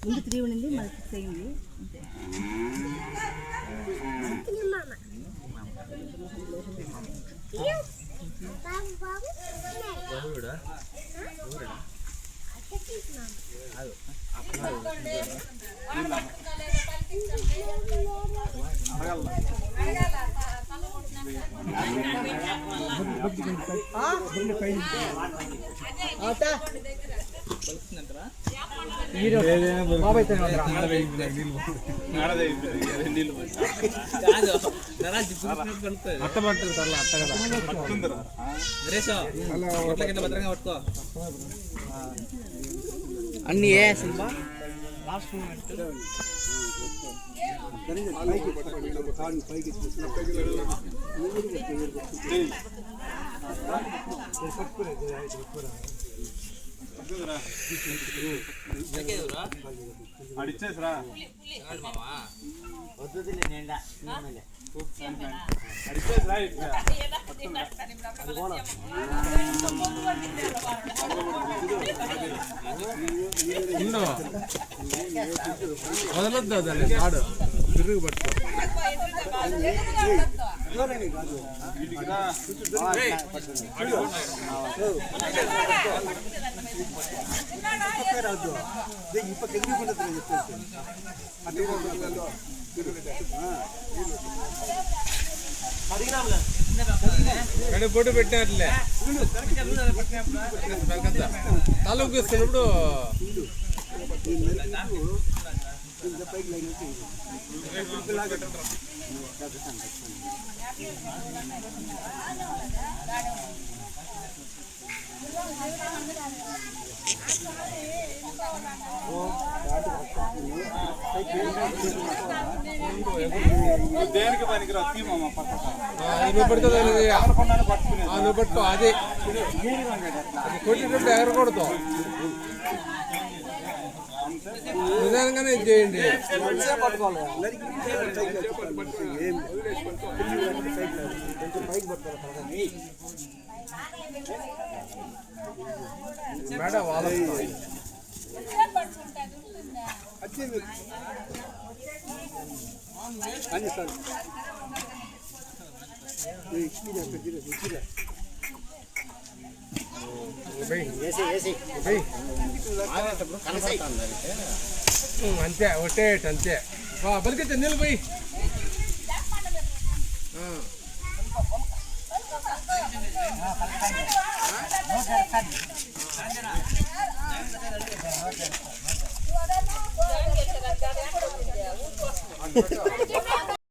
ముందు 3 ఉండింది మళ్ళీ 6 అయింది అన్ని శిల్పా లాస్ట్ మూమెంట్ అడిచేసరా వదలొద్దు అదండి కాడు తిరుగు పట్టుకో పొట్టు పెట్టినట్లే తాలూకు ఇస్తున్నప్పుడు దేనికి పనికిరా నువ్వు పడుతుంది నువ్వు పట్టుకో అది కొట్టినప్పుడు ఎగరకూడదు నిదానంగానే ఇది చేయండి మేడం వాళ్ళ అంతే ఒట్టేట అంతే బలికైతే నీళ్ళు పోయి